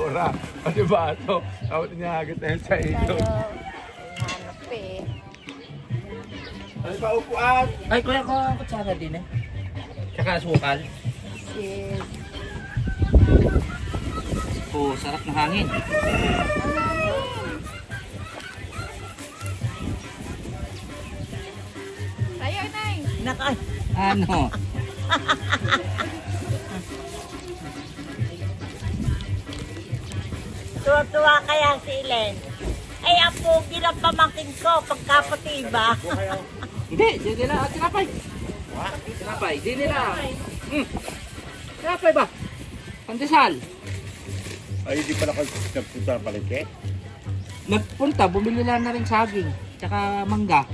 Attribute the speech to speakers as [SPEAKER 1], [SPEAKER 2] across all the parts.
[SPEAKER 1] basura. O diba ito? Tapos niyagat na yun sa ilo.
[SPEAKER 2] Hanap eh.
[SPEAKER 1] Ano ba upuan?
[SPEAKER 3] Ay, kuya ko kutsara din eh. Tsaka asukal.
[SPEAKER 2] Cheers.
[SPEAKER 3] Oh, sarap ng hangin.
[SPEAKER 2] Tayo, Nay.
[SPEAKER 4] Naka,
[SPEAKER 3] Ano?
[SPEAKER 4] tuwa-tuwa kaya si Len. Ay, ang pogi ng pamangkin ko, pagkapati ba?
[SPEAKER 3] Hindi, di nila. Tinapay. Tinapay, di nila. Tinapay ba? Pandesal.
[SPEAKER 1] Ay, hindi pala kayo nagpunta ng palengke?
[SPEAKER 3] Nagpunta, bumili lang na rin saging. Tsaka mangga.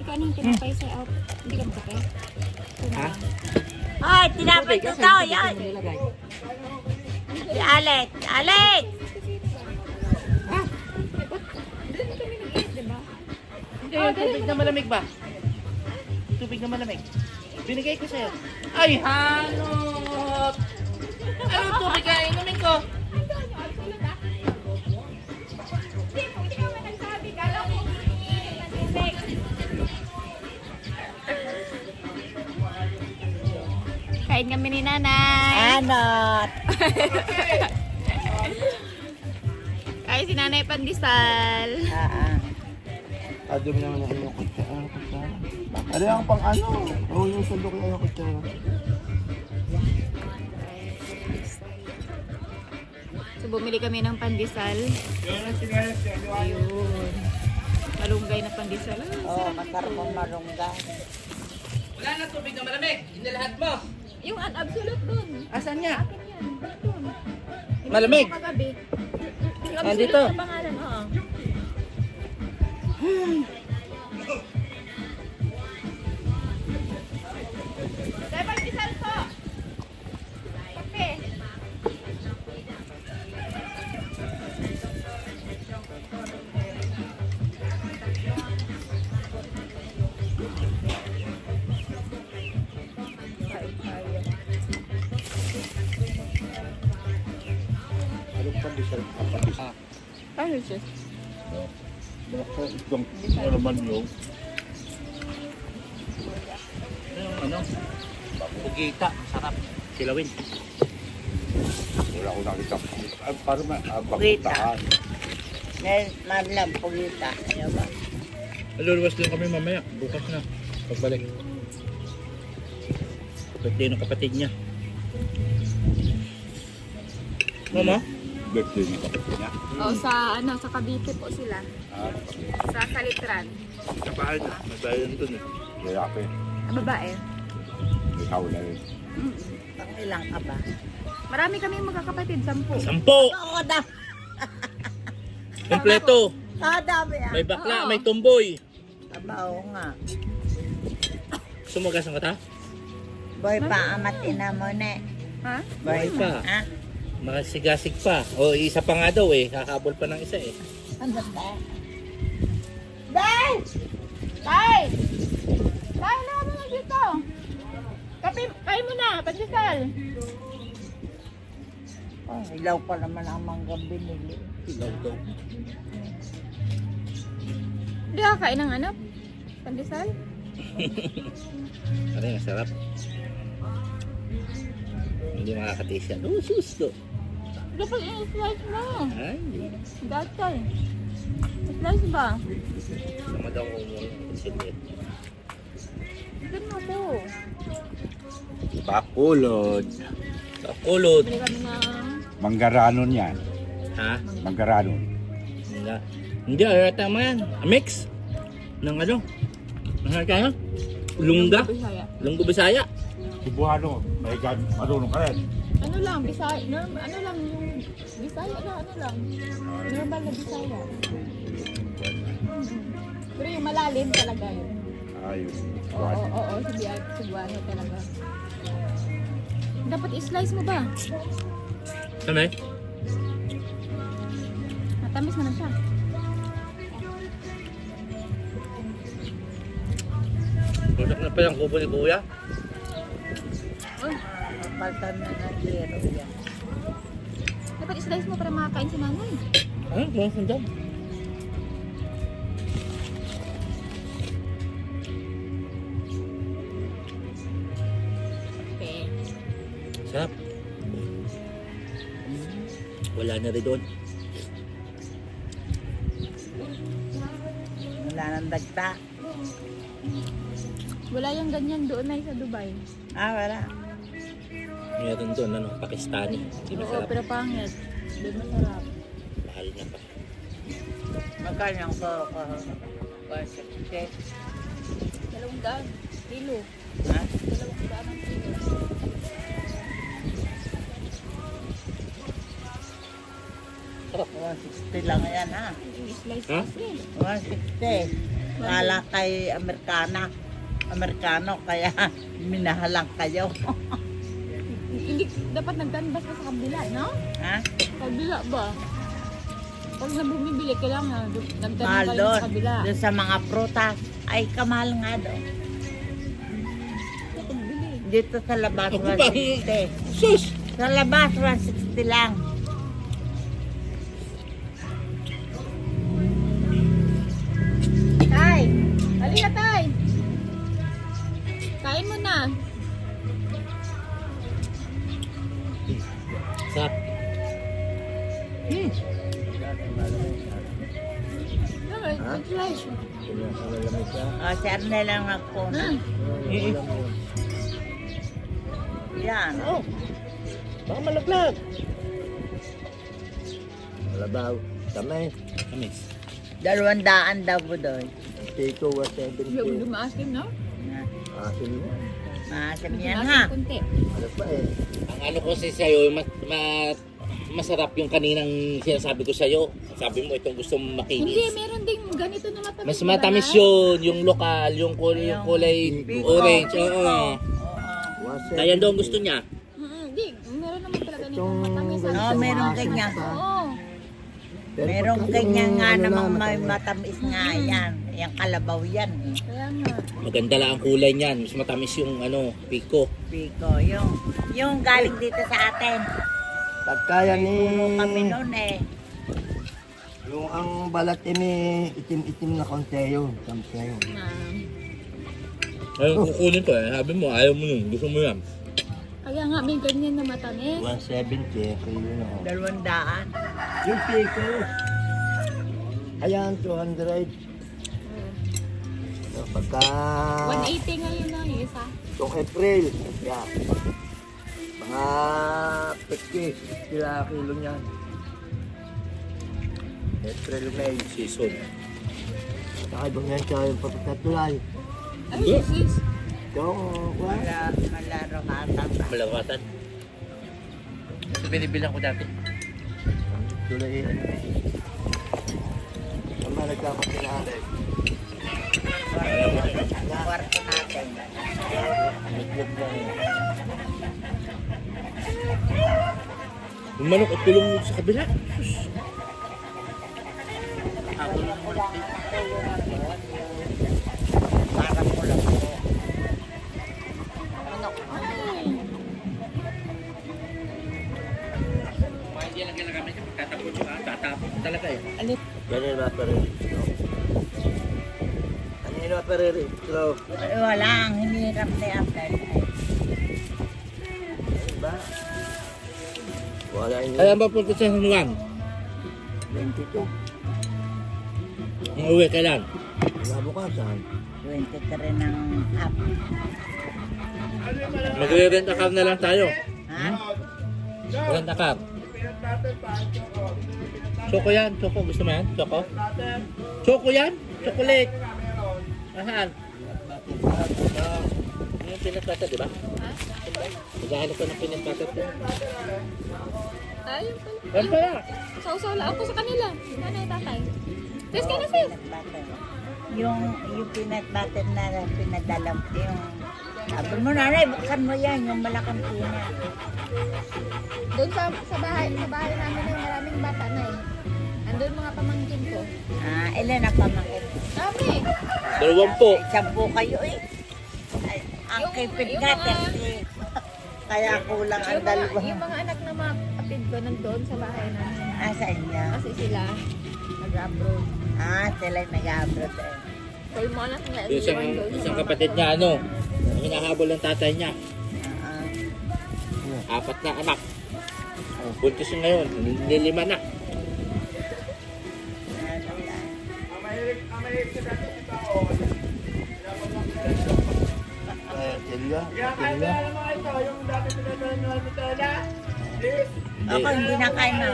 [SPEAKER 2] Ikaw anong tinapay sa out? Hindi ka masakay?
[SPEAKER 3] Ha?
[SPEAKER 4] Ay, tinapay ko to, yan.
[SPEAKER 3] Nilagay.
[SPEAKER 4] Si Alex, Alex!
[SPEAKER 3] Hindi, yung tubig na malamig ba? Tubig na malamig. Binigay ko sa'yo. Ay, hanot! Ano tubig ka? Inumin ko.
[SPEAKER 2] Kain kami ni Nanay.
[SPEAKER 4] Anot!
[SPEAKER 2] Kain si Nanay pandesal.
[SPEAKER 1] Dumi naman yung ano kutsara. Ano yung pang ano? Oo, yung sundo ko yung kutsara.
[SPEAKER 2] So bumili kami ng pandesal. Ayun. Malunggay na pandesal.
[SPEAKER 4] Oh, masarap ang marungga.
[SPEAKER 3] Wala na tubig na malamig. Inilahat mo.
[SPEAKER 2] Yung absolute dun.
[SPEAKER 3] Asan niya?
[SPEAKER 2] Akin yan. Dun.
[SPEAKER 3] Malamig.
[SPEAKER 2] Yung kagabi. Yung
[SPEAKER 3] Nandito.
[SPEAKER 2] absolute na pangalan. Oo. Dahil pandesal po. Kape.
[SPEAKER 1] Anong pandesal? Ang pandesal.
[SPEAKER 2] Ano siya?
[SPEAKER 1] Itong ano naman yung
[SPEAKER 3] Ano? Pugita. Sarap. Silawin.
[SPEAKER 1] wala ko nakita. Parang
[SPEAKER 4] Pugita. Madlam, pugita. Ano ba?
[SPEAKER 3] Maluluwas lang kami mamaya. Bukas na. Pagbalik. Birthday ng kapatid niya. Mama?
[SPEAKER 1] birthday ng kapatid niya.
[SPEAKER 2] O sa ano, sa Cavite po sila. Sa Kalitran.
[SPEAKER 3] Kapahal na. Magbayan dun eh.
[SPEAKER 1] Lalaki.
[SPEAKER 2] Ang babae.
[SPEAKER 1] May hawla rin.
[SPEAKER 4] Pang ilang ka ba?
[SPEAKER 2] Marami kaming magkakapatid, 10.
[SPEAKER 3] 10!
[SPEAKER 4] Oo,
[SPEAKER 3] Kompleto!
[SPEAKER 4] dami ah.
[SPEAKER 3] May bakla,
[SPEAKER 2] Oo.
[SPEAKER 3] may tumboy.
[SPEAKER 4] Tabaw nga.
[SPEAKER 3] Sumugas ang kata?
[SPEAKER 4] Boy pa, amat ina mo na.
[SPEAKER 2] Ha?
[SPEAKER 4] Boy
[SPEAKER 3] Boy pa.
[SPEAKER 4] Ha?
[SPEAKER 3] Makasigasig pa. O isa pa nga daw eh. Kakabol pa ng isa eh.
[SPEAKER 4] Ano ba? Day!
[SPEAKER 2] Tay! Tay, lahat mo dito. Kape, kain mo na, pandesal.
[SPEAKER 4] Oh, ilaw pa naman ang manggang binili.
[SPEAKER 3] Ilaw daw.
[SPEAKER 2] Hindi ka kain ng ano? Pandesal?
[SPEAKER 3] Ano yung sarap? Hindi makakatis yan. Oh, susto.
[SPEAKER 2] Dapat i-slice mo.
[SPEAKER 3] Ay, hindi.
[SPEAKER 2] Gatay. I-slice ba?
[SPEAKER 3] Sama daw ko mo. Silid.
[SPEAKER 2] Tignan mo po.
[SPEAKER 1] Bakulod.
[SPEAKER 3] Kakulot.
[SPEAKER 2] Bili kami ng...
[SPEAKER 1] Manggaranon yan.
[SPEAKER 3] Ha?
[SPEAKER 1] Manggaranon.
[SPEAKER 3] Hindi. Hindi, tama yan. Mix. Ng ano? Ng kaya? Lungga.
[SPEAKER 2] Bisaya.
[SPEAKER 3] Lunggo Bisaya.
[SPEAKER 1] Cebuano. May marunong ka rin.
[SPEAKER 2] Ano lang, Bisaya. Ano lang yung... Bisaya na, ano lang. Normal na Bisaya. Pero yung malalim talaga yun.
[SPEAKER 1] Ayun.
[SPEAKER 2] Oo, Cebuano talaga. Dapat i-slice mo ba?
[SPEAKER 3] Tama eh?
[SPEAKER 2] Matamis naman siya.
[SPEAKER 3] Pusak na pa yung kubo ni Kuya.
[SPEAKER 2] Uy,
[SPEAKER 4] Paltan na ng zero yan.
[SPEAKER 2] dapat slice mo para makakain si nanay.
[SPEAKER 3] Ay, meron ka dyan.
[SPEAKER 2] Okay.
[SPEAKER 3] Sarap. Wala na rin doon.
[SPEAKER 4] Wala nang dagta.
[SPEAKER 2] Wala yung ganyan doon na sa Dubai.
[SPEAKER 4] Ah, wala.
[SPEAKER 3] Meron doon, ano, Pakistani. Hindi
[SPEAKER 2] Oo,
[SPEAKER 3] masarap.
[SPEAKER 2] pero pangit. Doon masarap.
[SPEAKER 3] Mahal na pa.
[SPEAKER 4] Magkano ko? 160.
[SPEAKER 2] 200 kilo.
[SPEAKER 4] Ha?
[SPEAKER 2] 200 ang kilo.
[SPEAKER 3] Sarap.
[SPEAKER 4] 160 lang yan, ha?
[SPEAKER 2] Yung slice
[SPEAKER 3] Ha?
[SPEAKER 2] kasi.
[SPEAKER 4] 160. Kala kay Amerikano, kaya minahalang kayo.
[SPEAKER 2] Hindi, dapat nagtanbas ka sa kabila, no?
[SPEAKER 4] Ha?
[SPEAKER 2] Kabila ba? Pag na bumibili, kailangan nagtanong
[SPEAKER 4] Mahal
[SPEAKER 2] kayo
[SPEAKER 4] doon.
[SPEAKER 2] sa kabila.
[SPEAKER 4] Doon sa mga prutas. Ay, kamahal nga doon.
[SPEAKER 2] Ito, bili.
[SPEAKER 4] Dito sa labas,
[SPEAKER 3] Ako ba?
[SPEAKER 4] 160.
[SPEAKER 3] Sus!
[SPEAKER 4] Sa labas, 160 lang.
[SPEAKER 2] Tay! Halika, Tay! Kain mo na.
[SPEAKER 3] Sarap.
[SPEAKER 2] Good slice.
[SPEAKER 4] O, si Arnel lang nagpuno. Yan.
[SPEAKER 3] Oh! Baka malaglag.
[SPEAKER 1] Malabaw. Kamay.
[SPEAKER 3] Amis.
[SPEAKER 4] 200 daw po doon.
[SPEAKER 1] Tiko was 70.
[SPEAKER 2] Yung dumaasim, no?
[SPEAKER 1] Asin mo.
[SPEAKER 4] Maasim yan, ha?
[SPEAKER 2] Kunti.
[SPEAKER 1] Ano pa eh.
[SPEAKER 3] Ang ano ko sa'yo, masarap yung kaninang sinasabi ko sa'yo. Sabi mo itong gusto mong
[SPEAKER 2] Hindi,
[SPEAKER 3] makinis.
[SPEAKER 2] meron ding ganito na matamis.
[SPEAKER 3] Mas
[SPEAKER 2] di ba,
[SPEAKER 3] matamis
[SPEAKER 2] Nay?
[SPEAKER 3] yun, yung lokal, yung kulay
[SPEAKER 4] Biko,
[SPEAKER 3] orange.
[SPEAKER 4] biko.
[SPEAKER 3] Oo.
[SPEAKER 4] Oo.
[SPEAKER 3] Kaya doon gusto niya.
[SPEAKER 2] Hindi, meron naman talaga nito
[SPEAKER 1] Itong
[SPEAKER 2] matamis.
[SPEAKER 1] ganito,
[SPEAKER 4] Oo, meron ganyan.
[SPEAKER 2] Oo.
[SPEAKER 4] Merong ganyan nga namang may matamis nga yan. Yung kalabaw yan. Eh.
[SPEAKER 2] Kaya nga.
[SPEAKER 3] Maganda lang ang kulay niyan. Mas matamis yung ano, piko.
[SPEAKER 4] Biko, yung galing dito sa atin.
[SPEAKER 1] Pagkaya ni...
[SPEAKER 4] Puno kami noon eh.
[SPEAKER 1] Yung ang balat ini itim-itim na konti yun. Kampi yun.
[SPEAKER 3] Ay, kukunin ko eh. Sabi mo, ayaw mo yun. Gusto mo yan.
[SPEAKER 2] Kaya nga, may ganyan na matamis.
[SPEAKER 1] 170. Kaya yun ako.
[SPEAKER 4] 200.
[SPEAKER 1] Yung piko. Ayan, 200. So, pagka...
[SPEAKER 2] 180 ngayon na yung isa.
[SPEAKER 1] Itong April. Yeah. Mga 50 kilo niyan. April, May.
[SPEAKER 3] Season.
[SPEAKER 1] Saka ibang yan siya yung papatulay.
[SPEAKER 2] Ay,
[SPEAKER 3] Hindi.
[SPEAKER 2] sis.
[SPEAKER 1] Yung,
[SPEAKER 4] Malaro ka ata.
[SPEAKER 3] Malawatan. Ito binibilang ko dati.
[SPEAKER 1] tulay ano. Ang mga nagkakasinari.
[SPEAKER 4] Kwarto natin.
[SPEAKER 1] Itlog na yun.
[SPEAKER 3] Yung manok at tulong mo sa kabila. Sus. Ako lang mo.
[SPEAKER 4] Parang kulang ko.
[SPEAKER 3] Hindi lang ginagamit yung pagkatapon siya. Tatapon talaga eh.
[SPEAKER 1] Ganyan ba pa rin? Ano yun ba pa rin?
[SPEAKER 4] Wala, ang hinirap ni Abdel.
[SPEAKER 1] Ba? Wala yun.
[SPEAKER 3] Kaya ba punta sa San Juan?
[SPEAKER 1] 22.
[SPEAKER 3] Ang uwi kailan?
[SPEAKER 1] Nabukasan.
[SPEAKER 4] 23 ng up.
[SPEAKER 3] Magre-rent a car na lang tayo.
[SPEAKER 4] Ha?
[SPEAKER 3] Rent a car. Choco yan. Choco. Gusto mo yan? Choco? Choco yan? Chocolate. Ahan. Yung peanut butter, di ba? Maghahanap ka ng peanut butter.
[SPEAKER 2] Ayun pala.
[SPEAKER 3] Yan pala.
[SPEAKER 2] Sausaw lang ako sa kanila. Nanay, tatay. Test ka na, sis.
[SPEAKER 4] Yung peanut butter na pinadala mo, yung sabi mo, nanay, buksan mo yan, yung malaking peanut.
[SPEAKER 2] Doon sa bahay namin ay maraming bata na eh. Andun mga pamangkin ko.
[SPEAKER 4] Ah, ilan ang pamangkin?
[SPEAKER 2] Dami.
[SPEAKER 3] 20.
[SPEAKER 4] 10 kayo eh. Ay, ang kipid nga, 30. Kaya kulang ang dalawa.
[SPEAKER 2] Yung mga anak na mga kapatid ko, doon sa bahay namin.
[SPEAKER 4] Sa inyo?
[SPEAKER 2] Kasi sila nag-abroad.
[SPEAKER 4] Sila nag-abroad eh.
[SPEAKER 2] So yung mga anak nila,
[SPEAKER 3] Yung
[SPEAKER 2] iwan doon sa
[SPEAKER 3] isang
[SPEAKER 2] mama
[SPEAKER 3] kapatid
[SPEAKER 2] ko.
[SPEAKER 3] niya, ano, hinahabol ng tatay niya.
[SPEAKER 4] Ah,
[SPEAKER 3] 4 na anak. Buntis siya ngayon, nilima na.
[SPEAKER 1] Silya. Silya.
[SPEAKER 4] Ako hindi na kain na.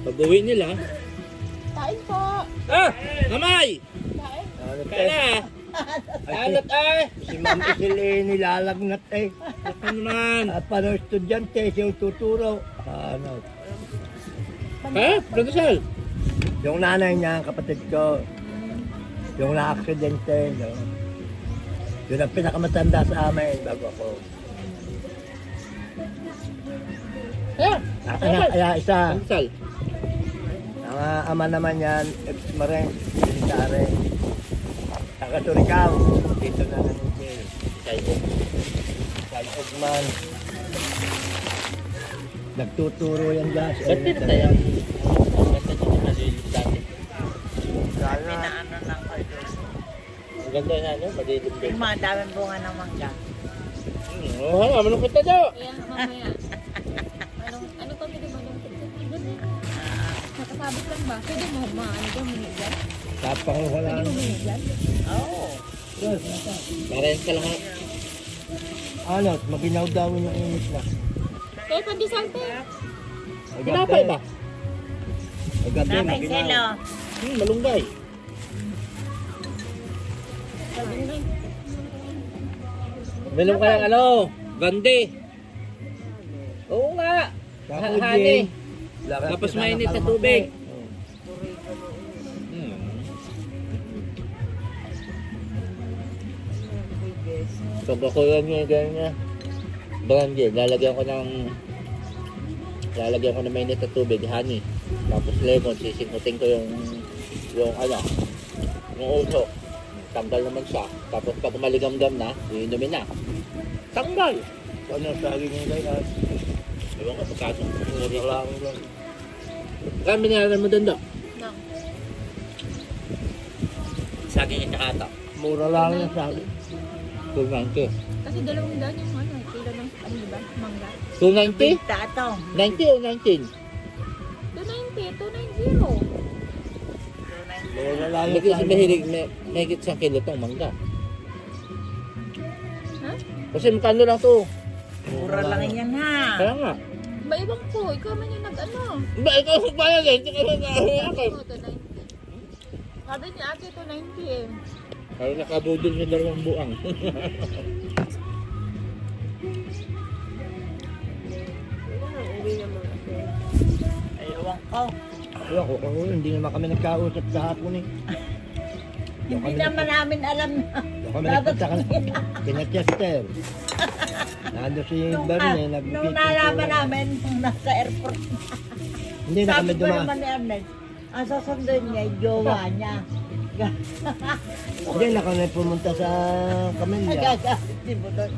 [SPEAKER 3] Pag-uwi nila,
[SPEAKER 2] Kain po!
[SPEAKER 3] Mamay!
[SPEAKER 2] Kain!
[SPEAKER 1] Ano,
[SPEAKER 3] Kaya na! Alot ay!
[SPEAKER 1] Si Ma'am Isil nilalagnat eh.
[SPEAKER 3] Ako naman!
[SPEAKER 1] At paano estudyante, siya yung tuturo. Ano,
[SPEAKER 3] Ha? Pagkasal?
[SPEAKER 1] yung nanay niya, ang kapatid ko, yung na-aksidente, no? Yun ang pinakamatanda sa amin bago ako. Kaya isa,
[SPEAKER 3] Pagkasal?
[SPEAKER 1] ang ama naman yan, ex-marine, military. Taga Surigao, dito na nangyay. Kay Ogman. Nagtuturo yan dyan.
[SPEAKER 3] Ba't pinatay ang ganda niya malilit dati?
[SPEAKER 1] Sana,
[SPEAKER 4] Pinaano lang ko doon.
[SPEAKER 3] Ang ganda na ano, malilit din.
[SPEAKER 4] Yung mga daming bunga ng mangga.
[SPEAKER 3] Oh, manong kita daw!
[SPEAKER 2] Kaya mamaya. Ano pa pwede mo yung doon eh? Nakasabot lang ba? Pwede mo maano dyan, minigyan?
[SPEAKER 1] tapang wala.
[SPEAKER 2] Pwede mo minigyan?
[SPEAKER 4] Oo.
[SPEAKER 3] Parang ka lang.
[SPEAKER 1] Ano, maginaw daw yung init na.
[SPEAKER 2] Kaya pandesal po.
[SPEAKER 3] Pinapay ba?
[SPEAKER 1] Agabi,
[SPEAKER 4] Daming silo.
[SPEAKER 1] maginaw.
[SPEAKER 3] Malunggay. Meron ka ng ano, gandi. Oo nga.
[SPEAKER 1] Tapos
[SPEAKER 3] Honey.
[SPEAKER 1] Jane, lakad
[SPEAKER 3] Tapos
[SPEAKER 1] ka sa
[SPEAKER 3] mainit na
[SPEAKER 1] nakalamak
[SPEAKER 3] tubig.
[SPEAKER 1] mo.
[SPEAKER 3] Pag ako yan yung ganyan. Brandi, lalagyan ko ng mainit na tubig, honey. Tapos lemon, sisingkutin ko yung ano, yung uso. Tanggal naman siya. Tapos pag maligam-gam na, iinumin na. Tanggal!
[SPEAKER 1] Ano saging yung ganyan?
[SPEAKER 3] Ewan ko, pagkaso.
[SPEAKER 1] Wala akong lang.
[SPEAKER 3] Kaya binayaran mo doon daw.
[SPEAKER 2] Lang.
[SPEAKER 3] Saging at saka ito.
[SPEAKER 1] Mura lang yung saging.
[SPEAKER 3] 290.
[SPEAKER 2] Kasi 200 yung ano, kilo ng ano diba? Mangga.
[SPEAKER 3] 290?
[SPEAKER 4] Pinta ito.
[SPEAKER 3] 90 o 19?
[SPEAKER 2] 290, 290.
[SPEAKER 1] Mura lang yung
[SPEAKER 3] Hindi kasi
[SPEAKER 1] saging.
[SPEAKER 3] mahilig, may higit sa kilo itong mangga.
[SPEAKER 2] Ha?
[SPEAKER 3] Kasi magkano lang to.
[SPEAKER 4] Mura lang yan ha.
[SPEAKER 3] Kaya nga.
[SPEAKER 2] Ba ibang po, ikaw man yung nag-ano.
[SPEAKER 3] Ba, ikaw magbayad eh. Hindi ka na nakakay.
[SPEAKER 2] Oo, 290. Sabi ni ate 290 eh.
[SPEAKER 3] Kaya nakabudol sa 2 buang.
[SPEAKER 4] Ay, ewan ko.
[SPEAKER 1] Ewan ko, hindi naman kami nagkausap kahapon eh.
[SPEAKER 4] Hindi naman namin alam na.
[SPEAKER 1] Doon kami nagpunta kina Chester. Nando si Bernie,
[SPEAKER 4] Nung nalaman namin, nung nasa airport.
[SPEAKER 1] Hindi na kami
[SPEAKER 4] Sabi ko
[SPEAKER 1] dumaan.
[SPEAKER 4] naman ni Ernest, ang sasundan niya, yung jowa niya.
[SPEAKER 1] Hindi na kami pumunta sa Camilla.
[SPEAKER 4] Nagagalit din mo doon.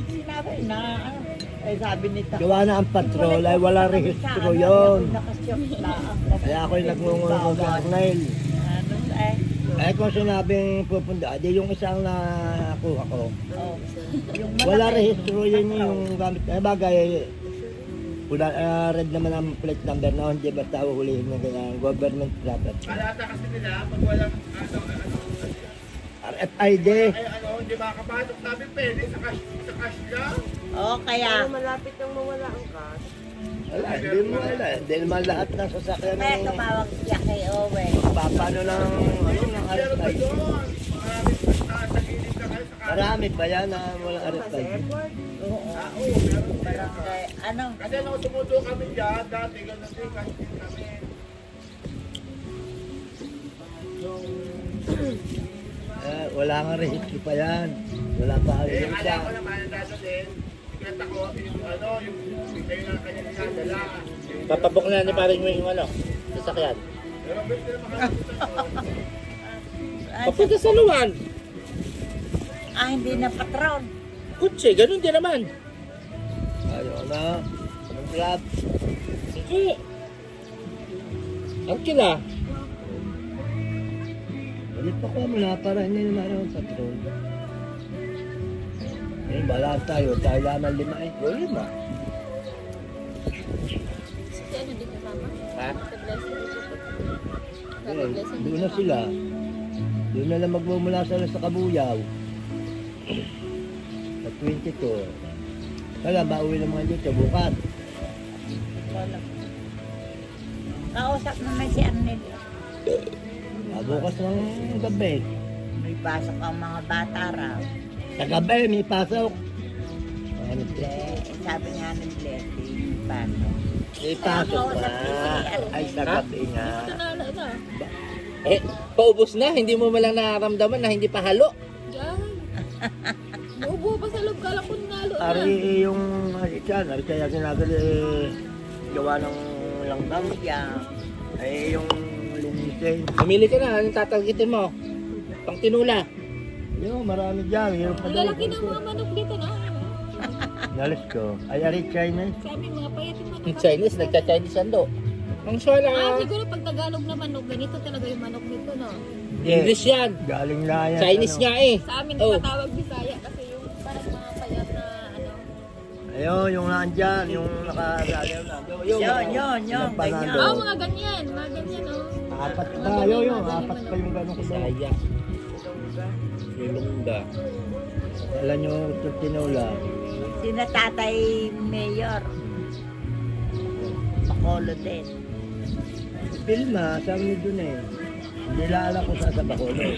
[SPEAKER 4] Sinabi na, ano, eh sabi nito.
[SPEAKER 1] Gawa na ang patrol ay wala rehistro yun.
[SPEAKER 4] Nakasyok na ang
[SPEAKER 1] Kaya ako'y nagmungulong sa Arnel.
[SPEAKER 4] Ano eh?
[SPEAKER 1] Eh kung sinabing pupunta, di yung isang nakuha ko.
[SPEAKER 4] Oh. Yung
[SPEAKER 1] Wala
[SPEAKER 4] malaki.
[SPEAKER 1] rehistro yun yung gamit. Eh bagay, red naman ang plate number na hindi basta uhulihin ng ganyan, government property.
[SPEAKER 5] Alata kasi nila, pag walang
[SPEAKER 1] RFID.
[SPEAKER 5] hindi makakapasok, sabi pwede sa cash lang.
[SPEAKER 4] Oo, kaya.
[SPEAKER 2] malapit nang mawala ang cash.
[SPEAKER 1] Wala, hindi mo wala. Hindi naman lahat ng sasakyan
[SPEAKER 4] Kaya
[SPEAKER 1] ng
[SPEAKER 4] tumawag siya kay Owe.
[SPEAKER 1] paano ng, ng
[SPEAKER 5] Pero ba
[SPEAKER 1] RFID.
[SPEAKER 5] doon? Maraming sa gilid ka kayo sa cash.
[SPEAKER 1] Marami pa yan na walang RFID.
[SPEAKER 4] Oo.
[SPEAKER 5] Oo, meron sila.
[SPEAKER 4] Barangay, ano?
[SPEAKER 5] Kasi nung sumundo kami dyan, dati ganun din, cash din kami.
[SPEAKER 1] Wala nga rehistro pa yan. Wala pa
[SPEAKER 5] Eh,
[SPEAKER 1] yung
[SPEAKER 5] alam ko naman, nandito din, ikita ko, yung bigay na kanya dinadala.
[SPEAKER 3] Papabok na ni paring may yung ano, sasakyan.
[SPEAKER 5] Pero gusto na makakita ko.
[SPEAKER 3] Papunta sa Luwan.
[SPEAKER 4] Hindi na patron.
[SPEAKER 3] Kutsi, ganun din naman.
[SPEAKER 1] Ayaw na. Anong club?
[SPEAKER 4] Hindi.
[SPEAKER 3] Ang sila.
[SPEAKER 1] Ulit pa ko muna para hindi naman ang patrol. Eh, bala tayo lamang 5 eh.
[SPEAKER 3] Wala ba?
[SPEAKER 2] Si ano din kasama?
[SPEAKER 3] Ha?
[SPEAKER 2] Sa blessing.
[SPEAKER 1] Doon na sila. Doon na lang magmumula sila sa Kabuyaw. Sa 22. Kala, mauwi ng mga dito bukas.
[SPEAKER 4] Wala. Kausap naman si Arnel.
[SPEAKER 1] Bukas ng gabi.
[SPEAKER 4] May pasok ang mga bata raw.
[SPEAKER 1] Sa gabi, may pasok. Ano
[SPEAKER 4] Eh, sabi nga ni Blessing, paano?
[SPEAKER 1] may pasok na. Ay, sa gabi nga.
[SPEAKER 2] Tunalo ito.
[SPEAKER 3] Eh, paubos na. Hindi mo malang nararamdaman na hindi pa halo.
[SPEAKER 2] Yan. Naubo pa sa loob ka lang kung nalo na.
[SPEAKER 1] Ari yung dyan, ari kaya ginagawa gawa ng langgam.
[SPEAKER 4] Yeah.
[SPEAKER 1] Ay yung linisin.
[SPEAKER 3] Mamili ka na. Anong tatagitin mo? Pang tinula.
[SPEAKER 1] Yung marami dyan. Yung
[SPEAKER 2] Ang lalaki ng mga manok dito na.
[SPEAKER 1] Nalis ko. Ay, ari Chinese.
[SPEAKER 2] Sa amin, mga payat yung manok.
[SPEAKER 3] Yung Chinese, nagcha-Chinese ando. Ang sola.
[SPEAKER 2] Siguro pag Tagalog na manok, ganito talaga yung manok nito, no?
[SPEAKER 3] English yan.
[SPEAKER 1] Galing na yan.
[SPEAKER 3] Chinese
[SPEAKER 1] ano.
[SPEAKER 3] nga eh.
[SPEAKER 2] Sa amin,
[SPEAKER 3] Oh.
[SPEAKER 2] patawag Bisaya kasi yung parang mga payat na ano.
[SPEAKER 1] Ayun, yung nandyan, yung nakaralaw na.
[SPEAKER 4] Yun, ganyan.
[SPEAKER 2] Oh, mga ganyan, oh.
[SPEAKER 1] Apat pa, yung apat pa yung gano'n ko.
[SPEAKER 3] Bisaya. Ilongga.
[SPEAKER 1] Alam nyo, ito tinula.
[SPEAKER 4] Sina Tatay Mayor. Bacolod din.
[SPEAKER 1] Pilma, sabi niyo dun eh. Hindi lang alam ko sa Bacolod.